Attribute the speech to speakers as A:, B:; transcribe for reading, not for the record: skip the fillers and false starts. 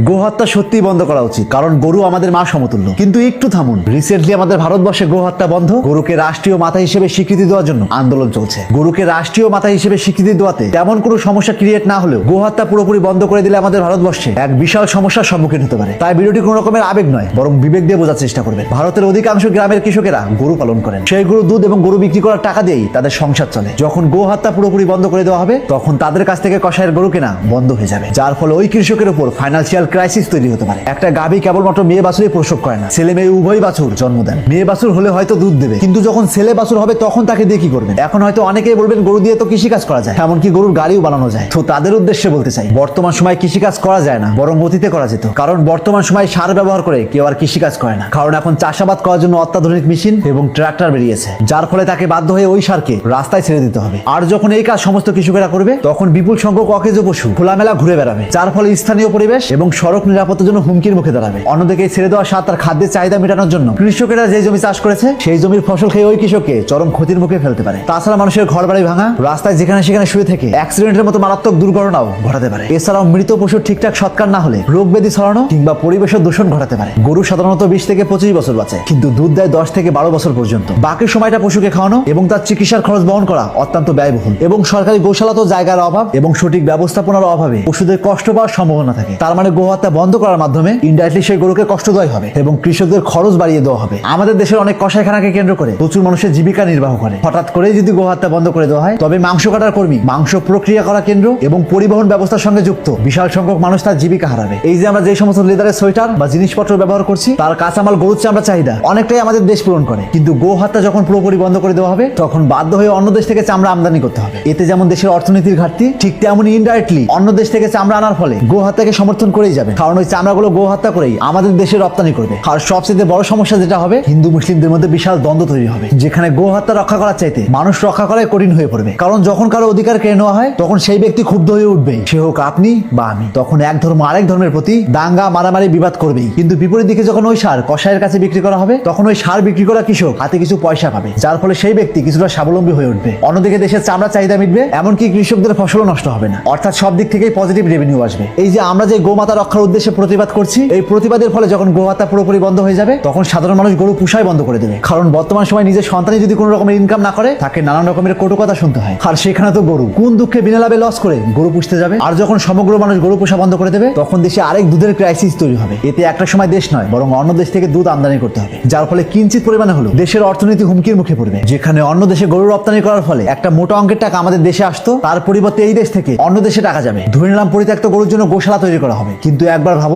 A: গোহত্যা সত্যি বন্ধ করা উচিত, কারণ গরু আমাদের মা সমতুল্য। কিন্তু একটু থামুন, রিসেন্টলি আমাদের ভারতবর্ষে গোহত্যা বন্ধ, গরুকে রাষ্ট্রীয় মাতা হিসেবে স্বীকৃতি দেওয়ার জন্য আন্দোলন চলছে। গরুকে রাষ্ট্রীয় মাতা হিসেবে স্বীকৃতি দেওয়াতে তেমন কোনো সমস্যা ক্রিয়েট না হলেও গোহত্যা পুরোপুরি বন্ধ করে দিলে আমাদের ভারতবর্ষে এক বিশাল সমস্যার সম্মুখীন হতে পারে। তাই ভিডিওটি কোনো রকমের আবেগ নয়, বরং বিবেক দিয়ে বোঝার চেষ্টা করবেন। ভারতের অধিকাংশ গ্রামের কৃষকেরা গরু পালন করেন, সেই গরু দুধ এবং গরু বিক্রি করার টাকা দিয়েই তাদের সংসার চলে। যখন গোহত্যা পুরোপুরি বন্ধ করে দেওয়া হবে, তখন তাদের কাছ থেকে কসাইয়ের গরু কেনা বন্ধ হয়ে যাবে, যার ফলে ওই কৃষকের উপর ফাইন্যান্সিয়াল ক্রাইসিস তৈরি হতে পারে। একটা গাভী কেবলমাত্র মেয়ে বাছুরই প্রসব করে না, ছেলে মেয়ে উভয় বাছুর জন্ম দেন। মেয়ে বাছুর হলে হয়তো দুধ দেবে, কিন্তু যখন ছেলে বাছুর হবে তখন তাকে দিয়ে কি করবেন? এখন হয়তো অনেকেই বলবেন গরু দিয়ে তো কৃষিকাজ করা যায়, এমনকি গরুর গাড়িও বানানো যায়। তো তাদের উদ্দেশ্যে বলতে চাই, বর্তমান সময় কৃষিকাজ করা যায় না, বরং অতীতে করা যেত। কারণ বর্তমান সময় সার ব্যবহার করে কেউ আর কৃষিকাজ করে না, কারণ এখন চাষাবাদ করার জন্য অত্যাধুনিক মেশিন এবং ট্রাক্টর বেরিয়েছে, যার ফলে তাকে বাধ্য হয়ে ওই সারকে রাস্তায় ছেড়ে দিতে হবে। আর যখন এই কাজ সমস্ত কৃষকেরা করবে, তখন বিপুল সংখ্যক অকেজো পশু খোলামেলা ঘুরে বেড়াবে, যার ফলে স্থানীয় পরিবেশ এবং সড়ক নিরাপত্তার জন্য হুমকির মুখে দাঁড়াবে। অন্যদিকে ছেড়ে দেওয়া সার তার খাদ্যের চাহিদা মেটানোর জন্য কৃষকেরা যে জমি চাষ করেছে, সেই জমির ফসল খেয়ে ওই কৃষককে চরম ক্ষতির মুখে ফেলতে পারে। তাছাড়া মানুষের ঘর বাড়ি ভাঙা, রাস্তায় যেখানে সেখানে শুয়ে থেকে অ্যাক্সিডেন্টের মতো মারাত্মক দুর্ঘটনাও ঘটাতে পারে। এছাড়াও মৃত পশুর ঠিকঠাক সৎকার না হলে রোগ ব্যাধি ছড়ানো কিংবা পরিবেশের দূষণ ঘটাতে পারে। গরু সাধারণত 20 থেকে 25 বছর বাঁচে, কিন্তু দুধ দেয় 10 থেকে 12 বছর পর্যন্ত। বাকি সময়টা পশুকে খাওয়ানো এবং তার চিকিৎসার খরচ বহন করা অত্যন্ত ব্যয়বহুল, এবং সরকারি গোশালা তো জায়গার অভাব এবং সঠিক ব্যবস্থাপনার অভাবে পশুদের কষ্ট পাওয়ার সম্ভাবনা থাকে। তার মানে গোহত্যা বন্ধ করার মাধ্যমে ইনডাইরেক্টলি সেই গরুকে কষ্ট দেওয়া হবে এবং কৃষকদের খরচ বাড়িয়ে দেওয়া হবে। আমাদের দেশের অনেক কসাইখানাকে কেন্দ্র করে প্রচুর মানুষের জীবিকা নির্বাহ করে। হঠাৎ করে যদি গোহত্যা বন্ধ করে দেওয়া হয়, তবে মাংস কাটার কর্মী, মাংস প্রক্রিয়া করা কেন্দ্র এবং পরিবহন ব্যবস্থার সঙ্গে যুক্ত বিশাল সংখ্যক মানুষ তার জীবিকা হারাবে। এই যে আমরা যে সমস্ত লেদারের সোয়েটার বা জিনিসপত্র ব্যবহার করছি, তার কাঁচামাল গরুর চামড়া চাহিদা অনেকটাই আমাদের দেশ পূরণ করে। কিন্তু গোহত্যা যখন পুরোপুরি বন্ধ করে দেওয়া হবে, তখন বাধ্য হয়ে অন্য দেশ থেকে চামড়া আমদানি করতে হবে। এতে যেমন দেশের অর্থনীতির ঘাটতি, ঠিক তেমনই ইনডাইরেক্টলি অন্য দেশ থেকে চামড়া আনার ফলে গোহত্যাকে সমর্থন করেই যাবে, কারণ ওই চামড়াগুলো গোহত্যা করেই আমাদের দেশে রপ্তানি করবে। আর সবচেয়ে বড় সমস্যা যেটা হবে, হিন্দু মুসলিমদের মধ্যে বিশাল দ্বন্দ্ব তৈরি হবে, যেখানে গোহত্যা রক্ষা করার চাইতে মানুষ রক্ষা করাই কঠিন হয়ে পড়বে। কারণ যখন কারো অধিকার কেড়ে নেওয়া হয়, তখন সেই ব্যক্তি ক্ষুব্ধ হয়ে উঠবেই, সে হোক আপনি বা আমি। তখন এক ধর্ম আরেক ধর্মের প্রতি দাঙ্গা মারামারি বিবাদ করবেই। কিন্তু বিপরীত দিকে যখন ওই সার কসাইয়ের কাছে বিক্রি করা হবে, তখন ওই সার বিক্রি করা কৃষক হাতে কিছু পয়সা পাবে, যার ফলে সেই ব্যক্তি কিছুটা স্বাবলম্বী হয়ে উঠবে। অন্যদিকে দেশের চামড়া চাহিদা মিটবে, এমনকি কৃষকদের ফসলও নষ্ট হবে না। অর্থাৎ সব দিক থেকেই পজিটিভ রেভিনিউ আসবে। এই যে আমরা যে গোমাতা রক্ষার উদ্দেশ্যে প্রতিবাদ করছি, এই প্রতিবাদের ফলে যখন গোহত্যা পুরোপুরি বন্ধ হয়ে যাবে, তখন সাধারণ মানুষ গরু পুষাই বন্ধ করে দেবে। কারণ বর্তমান সময় নিজের সন্তানই যদি কোনো রকমের ইনকাম না করে, তাকে নানান রকমের কটু কথা শুনতে হয়। আর সেখানে তো গরু কোন দুঃখে বিনা লাভে লস করে গরু পুষতে যাবে। আর যখন সমগ্র মানুষ গরু পোষা বন্ধ করে দেবে, তখন দেশে আরেক দুধের ক্রাইসিস তৈরি হবে। এতে একটা সময় দেশ নয়, বরং অন্য দেশ থেকে দুধ আমদানি করতে হবে, যার ফলে কিঞ্চিত পরিমাণে হলো দেশের অর্থনীতি হুমকির মুখে পড়বে। যেখানে অন্য দেশে গরু রপ্তানি করার ফলে একটা মোটা অঙ্কের টাকা আমাদের দেশে আসতো, তার পরিবর্তে এই দেশ থেকে অন্য দেশে টাকা যাবে। ধরে নিলাম পরিত্যক্ত গরুর জন্য গোশালা তৈরি করা হবে, কিন্তু একবার ভাবো